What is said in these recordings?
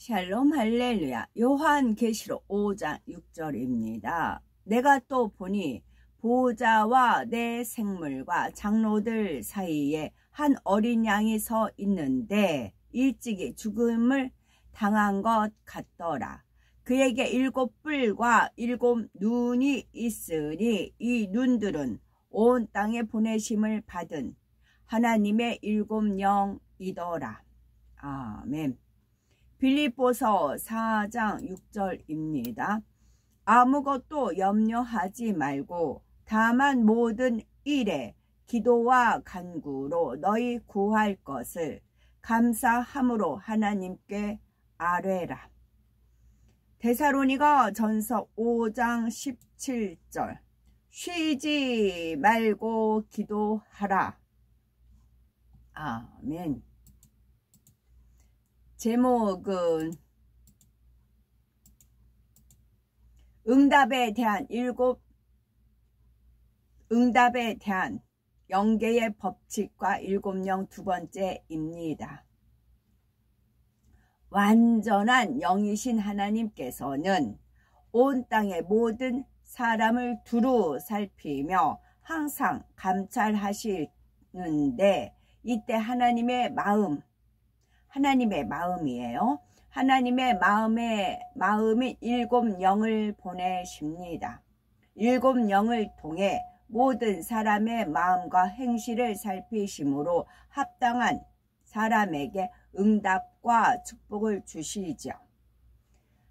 샬롬 할렐루야. 요한계시록 5장 6절입니다. 내가 또 보니 보호자와 내 생물과 장로들 사이에 한 어린 양이 서 있는데 일찍이 죽음을 당한 것 같더라. 그에게 7뿔과 7눈이 있으니 이 눈들은 온 땅에 보내심을 받은 하나님의 7영이더라. 아멘. 빌립보서 4장 6절입니다. 아무것도 염려하지 말고 다만 모든 일에 기도와 간구로 너희 구할 것을 감사함으로 하나님께 아뢰라. 데살로니가 전서 5장 17절. 쉬지 말고 기도하라. 아멘. 제목은 응답에 대한 영계의 법칙과 7영 두 번째입니다. 완전한 영이신 하나님께서는 온 땅의 모든 사람을 두루 살피며 항상 감찰하시는데 이때 하나님의 마음이에요. 하나님의 마음인 7영을 보내십니다. 7영을 통해 모든 사람의 마음과 행실을 살피심으로 합당한 사람에게 응답과 축복을 주시죠.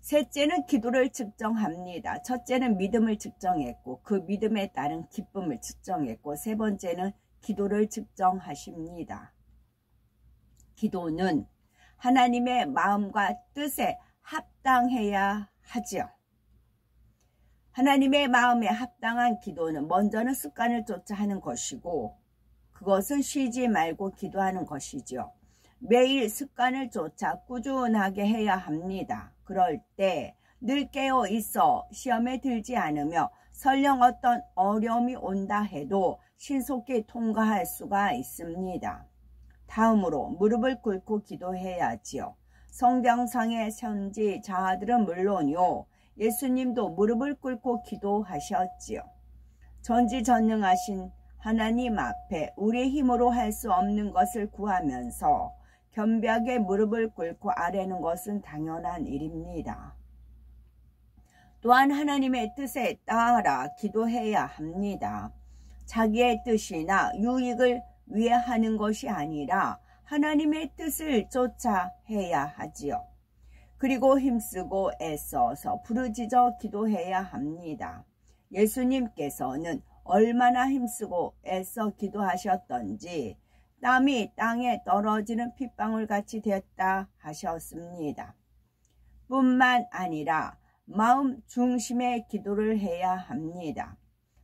셋째는 기도를 측정합니다. 첫째는 믿음을 측정했고 그 믿음에 따른 기쁨을 측정했고 세 번째는 기도를 측정하십니다. 기도는 하나님의 마음과 뜻에 합당해야 하지요. 하나님의 마음에 합당한 기도는 먼저는 습관을 쫓아 하는 것이고 그것은 쉬지 말고 기도하는 것이죠. 매일 습관을 쫓아 꾸준하게 해야 합니다. 그럴 때 늘 깨어 있어 시험에 들지 않으며 설령 어떤 어려움이 온다 해도 신속히 통과할 수가 있습니다. 다음으로 무릎을 꿇고 기도해야지요. 성경상의 선지자들은 물론요. 예수님도 무릎을 꿇고 기도하셨지요. 전지전능하신 하나님 앞에 우리의 힘으로 할 수 없는 것을 구하면서 겸비하게 무릎을 꿇고 아뢰는 것은 당연한 일입니다. 또한 하나님의 뜻에 따라 기도해야 합니다. 자기의 뜻이나 유익을 위해 하는 것이 아니라 하나님의 뜻을 쫓아 해야 하지요. 그리고 힘쓰고 애써서 부르짖어 기도해야 합니다. 예수님께서는 얼마나 힘쓰고 애써 기도하셨던지 땀이 땅에 떨어지는 핏방울같이 됐다 하셨습니다. 뿐만 아니라 마음 중심의 기도를 해야 합니다.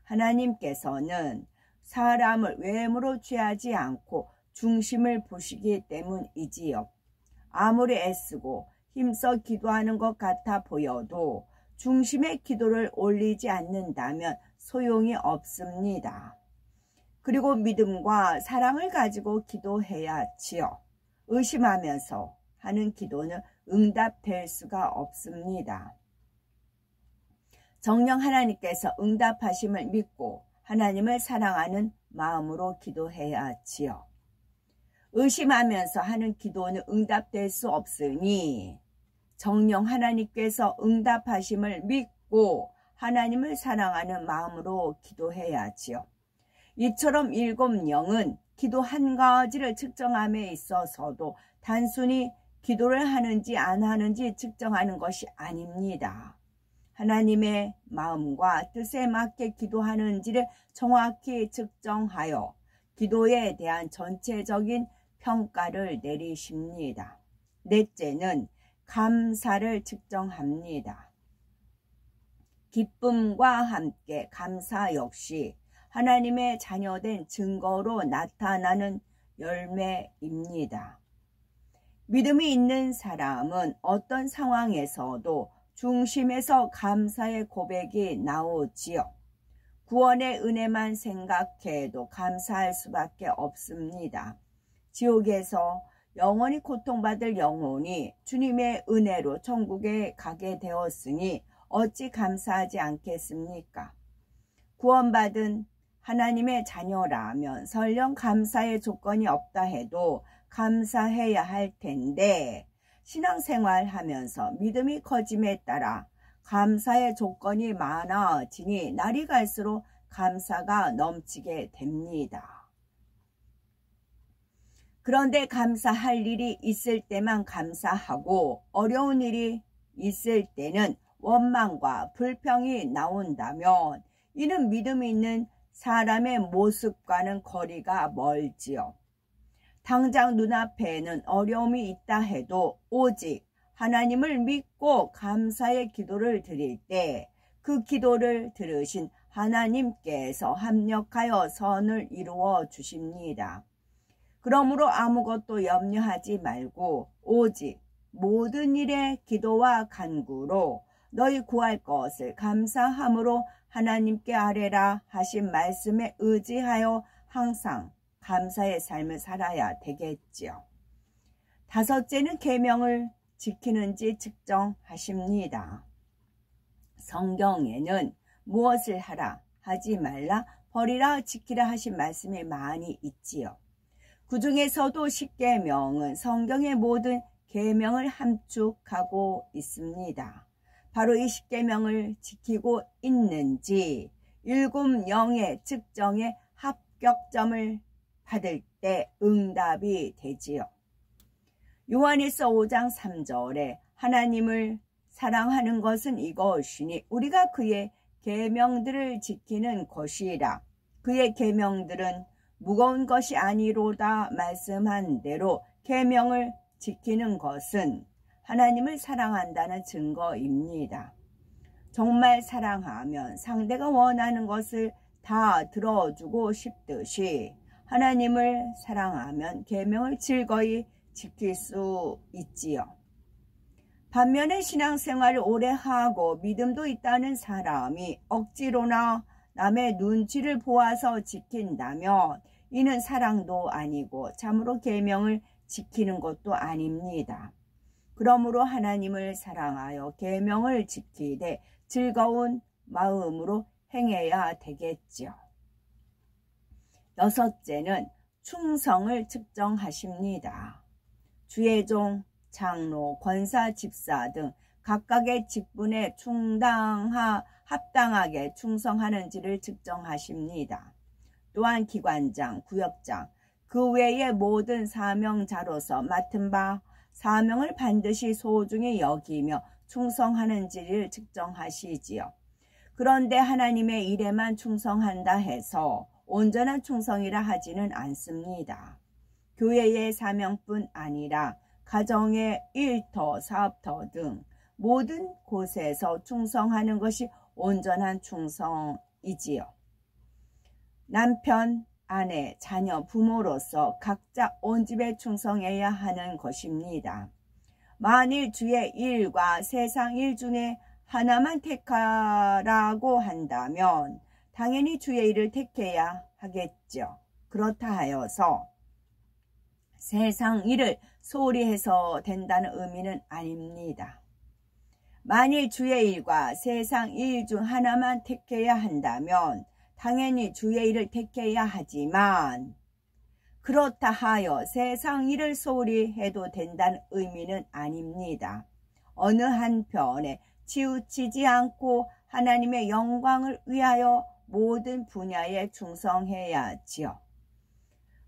하나님께서는 사람을 외모로 취하지 않고 중심을 보시기 때문이지요. 아무리 애쓰고 힘써 기도하는 것 같아 보여도 중심의 기도를 올리지 않는다면 소용이 없습니다. 그리고 믿음과 사랑을 가지고 기도해야 하지요. 의심하면서 하는 기도는 응답될 수가 없습니다. 정녕 하나님께서 응답하심을 믿고 하나님을 사랑하는 마음으로 기도해야 하지요. 의심하면서 하는 기도는 응답될 수 없으니 정녕 하나님께서 응답하심을 믿고 하나님을 사랑하는 마음으로 기도해야 하지요. 이처럼 7영은 기도 한 가지를 측정함에 있어서도 단순히 기도를 하는지 안 하는지 측정하는 것이 아닙니다. 하나님의 마음과 뜻에 맞게 기도하는지를 정확히 측정하여 기도에 대한 전체적인 평가를 내리십니다. 넷째는 감사를 측정합니다. 기쁨과 함께 감사 역시 하나님의 자녀된 증거로 나타나는 열매입니다. 믿음이 있는 사람은 어떤 상황에서도 중심에서 감사의 고백이 나오지요. 구원의 은혜만 생각해도 감사할 수밖에 없습니다. 지옥에서 영원히 고통받을 영혼이 주님의 은혜로 천국에 가게 되었으니 어찌 감사하지 않겠습니까? 구원받은 하나님의 자녀라면 설령 감사의 조건이 없다 해도 감사해야 할 텐데, 신앙생활 하면서 믿음이 커짐에 따라 감사의 조건이 많아지니 날이 갈수록 감사가 넘치게 됩니다. 그런데 감사할 일이 있을 때만 감사하고 어려운 일이 있을 때는 원망과 불평이 나온다면 이는 믿음 있는 사람의 모습과는 거리가 멀지요. 당장 눈앞에는 어려움이 있다 해도 오직 하나님을 믿고 감사의 기도를 드릴 때 그 기도를 들으신 하나님께서 합력하여 선을 이루어 주십니다. 그러므로 아무것도 염려하지 말고 오직 모든 일에 기도와 간구로 너희 구할 것을 감사함으로 하나님께 아뢰라 하신 말씀에 의지하여 항상 감사의 삶을 살아야 되겠지요. 다섯째는 계명을 지키는지 측정하십니다. 성경에는 무엇을 하라, 하지 말라, 버리라, 지키라 하신 말씀이 많이 있지요. 그 중에서도 십계명은 성경의 모든 계명을 함축하고 있습니다. 바로 이 십계명을 지키고 있는지 7영의 측정에 합격점을 받을 때 응답이 되지요. 요한일서 5장 3절에 하나님을 사랑하는 것은 이것이니 우리가 그의 계명들을 지키는 것이라. 그의 계명들은 무거운 것이 아니로다 말씀한 대로 계명을 지키는 것은 하나님을 사랑한다는 증거입니다. 정말 사랑하면 상대가 원하는 것을 다 들어주고 싶듯이 하나님을 사랑하면 계명을 즐거이 지킬 수 있지요. 반면에 신앙생활을 오래 하고 믿음도 있다는 사람이 억지로나 남의 눈치를 보아서 지킨다면 이는 사랑도 아니고 참으로 계명을 지키는 것도 아닙니다. 그러므로 하나님을 사랑하여 계명을 지키되 즐거운 마음으로 행해야 되겠죠. 여섯째는 충성을 측정하십니다. 주의 종, 장로, 권사, 집사 등 각각의 직분에 합당하게 충성하는지를 측정하십니다. 또한 기관장, 구역장, 그 외의 모든 사명자로서 맡은 바 사명을 반드시 소중히 여기며 충성하는지를 측정하시지요. 그런데 하나님의 일에만 충성한다 해서 온전한 충성이라 하지는 않습니다. 교회의 사명뿐 아니라 가정의 일터, 사업터 등 모든 곳에서 충성하는 것이 온전한 충성이지요. 남편, 아내, 자녀, 부모로서 각자 온 집에 충성해야 하는 것입니다. 만일 주의 일과 세상 일 중에 하나만 택하라고 한다면 당연히 주의 일을 택해야 하겠죠. 그렇다 하여서 세상 일을 소홀히 해서 된다는 의미는 아닙니다. 만일 주의 일과 세상 일 중 하나만 택해야 한다면 당연히 주의 일을 택해야 하지만 그렇다 하여 세상 일을 소홀히 해도 된다는 의미는 아닙니다. 어느 한편에 치우치지 않고 하나님의 영광을 위하여 모든 분야에 충성해야지요.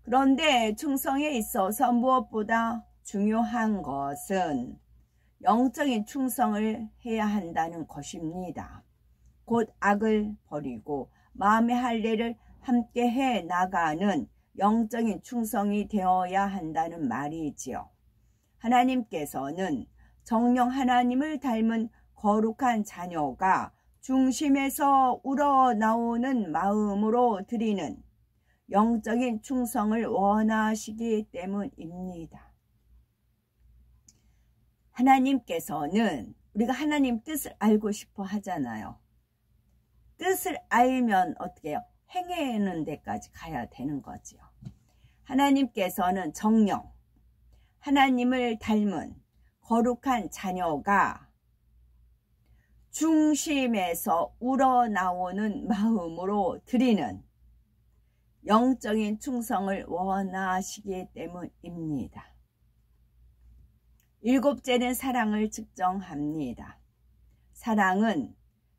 그런데 충성에 있어서 무엇보다 중요한 것은 영적인 충성을 해야 한다는 것입니다. 곧 악을 버리고 마음의 할례를 함께 해 나가는 영적인 충성이 되어야 한다는 말이지요. 하나님께서는 정녕 하나님을 닮은 거룩한 자녀가 중심에서 우러나오는 마음으로 드리는 영적인 충성을 원하시기 때문입니다. 하나님께서는 우리가 하나님 뜻을 알고 싶어 하잖아요. 뜻을 알면 어떻게 해요? 행하는 데까지 가야 되는 거지요. 하나님께서는 정령 하나님을 닮은 거룩한 자녀가 중심에서 우러나오는 마음으로 드리는 영적인 충성을 원하시기 때문입니다. 일곱째는 사랑을 측정합니다. 사랑은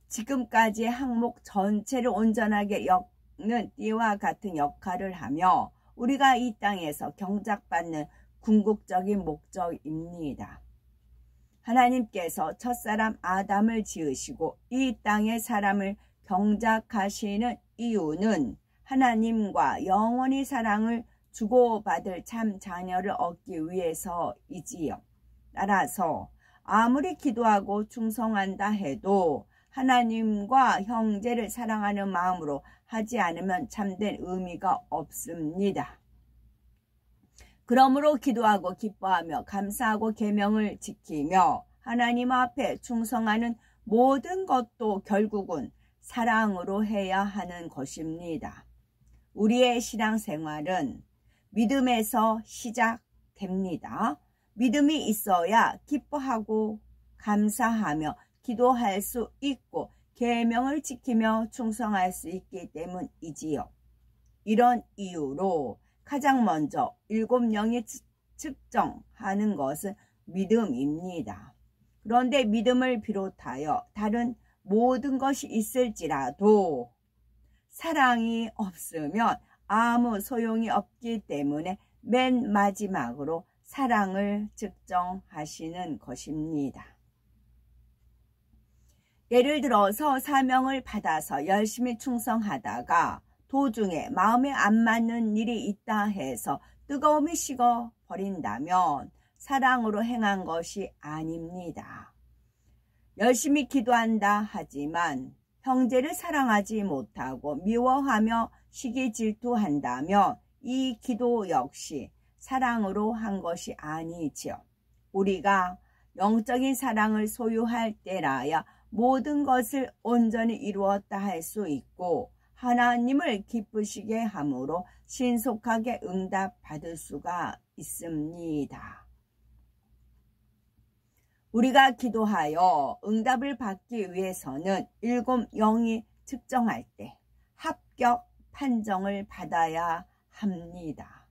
지금까지의 항목 전체를 온전하게 엮는 띠와 같은 역할을 하며 우리가 이 땅에서 경작받는 궁극적인 목적입니다. 하나님께서 첫사람 아담을 지으시고 이 땅의 사람을 경작하시는 이유는 하나님과 영원히 사랑을 주고받을 참 자녀를 얻기 위해서이지요. 따라서 아무리 기도하고 충성한다 해도 하나님과 형제를 사랑하는 마음으로 하지 않으면 참된 의미가 없습니다. 그러므로 기도하고 기뻐하며 감사하고 계명을 지키며 하나님 앞에 충성하는 모든 것도 결국은 사랑으로 해야 하는 것입니다. 우리의 신앙생활은 믿음에서 시작됩니다. 믿음이 있어야 기뻐하고 감사하며 기도할 수 있고 계명을 지키며 충성할 수 있기 때문이지요. 이런 이유로 가장 먼저 7영이 측정하는 것은 믿음입니다. 그런데 믿음을 비롯하여 다른 모든 것이 있을지라도 사랑이 없으면 아무 소용이 없기 때문에 맨 마지막으로 사랑을 측정하시는 것입니다. 예를 들어서 사명을 받아서 열심히 충성하다가 도중에 마음에 안 맞는 일이 있다 해서 뜨거움이 식어버린다면 사랑으로 행한 것이 아닙니다. 열심히 기도한다 하지만 형제를 사랑하지 못하고 미워하며 시기 질투한다면 이 기도 역시 사랑으로 한 것이 아니지요. 우리가 영적인 사랑을 소유할 때라야 모든 것을 온전히 이루었다 할 수 있고 하나님을 기쁘시게 함으로 신속하게 응답받을 수가 있습니다. 우리가 기도하여 응답을 받기 위해서는 7영이 측정할 때 합격 판정을 받아야 합니다.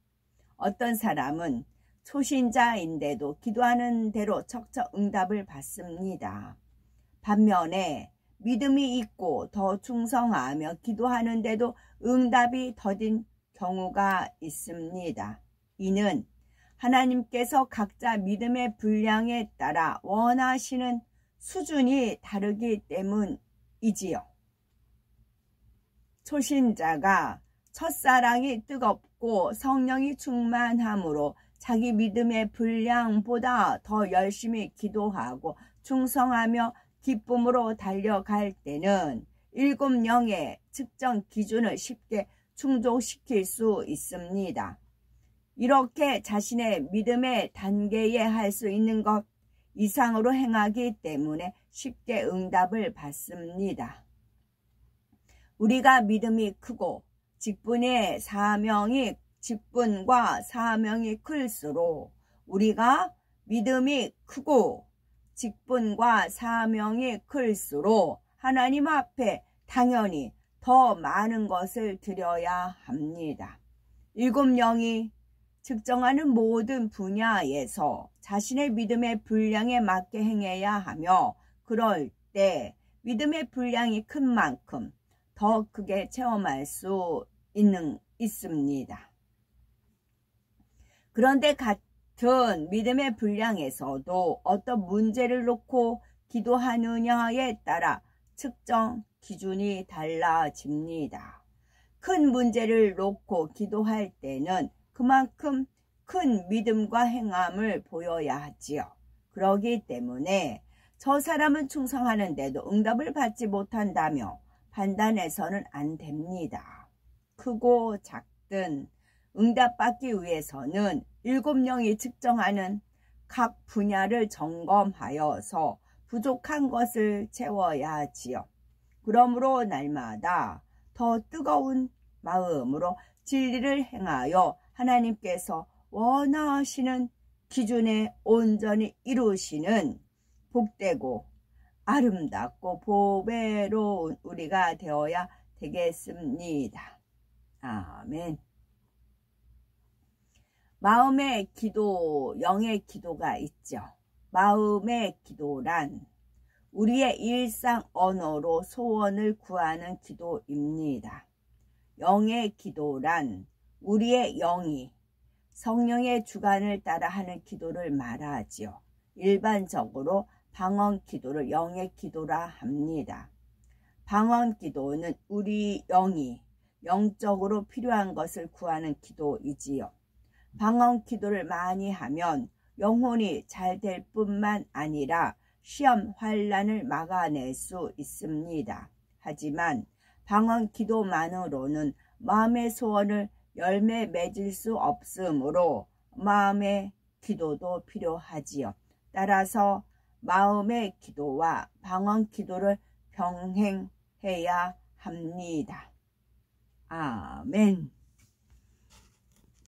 어떤 사람은 초신자인데도 기도하는 대로 척척 응답을 받습니다. 반면에 믿음이 있고 더 충성하며 기도하는데도 응답이 더딘 경우가 있습니다. 이는 하나님께서 각자 믿음의 분량에 따라 원하시는 수준이 다르기 때문이지요. 초신자가 첫사랑이 뜨겁고 성령이 충만함으로 자기 믿음의 분량보다 더 열심히 기도하고 충성하며 기쁨으로 달려갈 때는 7영의 측정 기준을 쉽게 충족시킬 수 있습니다. 이렇게 자신의 믿음의 단계에 할 수 있는 것 이상으로 행하기 때문에 쉽게 응답을 받습니다. 우리가 믿음이 크고 직분과 사명이 클수록 우리가 믿음이 크고 직분과 사명이 클수록 하나님 앞에 당연히 더 많은 것을 드려야 합니다. 7영이 측정하는 모든 분야에서 자신의 믿음의 분량에 맞게 행해야 하며 그럴 때 믿음의 분량이 큰 만큼 더 크게 체험할 수 있습니다. 그런데 같은 믿음의 분량에서도 어떤 문제를 놓고 기도하느냐에 따라 측정 기준이 달라집니다. 큰 문제를 놓고 기도할 때는 그만큼 큰 믿음과 행함을 보여야 하지요. 그러기 때문에 저 사람은 충성하는데도 응답을 받지 못한다며 판단해서는 안 됩니다. 크고 작든 응답받기 위해서는 7영이 측정하는 각 분야를 점검하여서 부족한 것을 채워야 하지요. 그러므로 날마다 더 뜨거운 마음으로 진리를 행하여 하나님께서 원하시는 기준에 온전히 이루시는 복되고 아름답고 보배로운 우리가 되어야 되겠습니다. 아멘. 마음의 기도, 영의 기도가 있죠. 마음의 기도란 우리의 일상 언어로 소원을 구하는 기도입니다. 영의 기도란 우리의 영이 성령의 주관을 따라 하는 기도를 말하지요. 일반적으로 방언 기도를 영의 기도라 합니다. 방언 기도는 우리 영이 영적으로 필요한 것을 구하는 기도이지요. 방언 기도를 많이 하면 영혼이 잘 될 뿐만 아니라 시험 환난을 막아낼 수 있습니다. 하지만 방언 기도만으로는 마음의 소원을 열매 맺을 수 없으므로 마음의 기도도 필요하지요. 따라서 마음의 기도와 방언 기도를 병행해야 합니다. 아멘.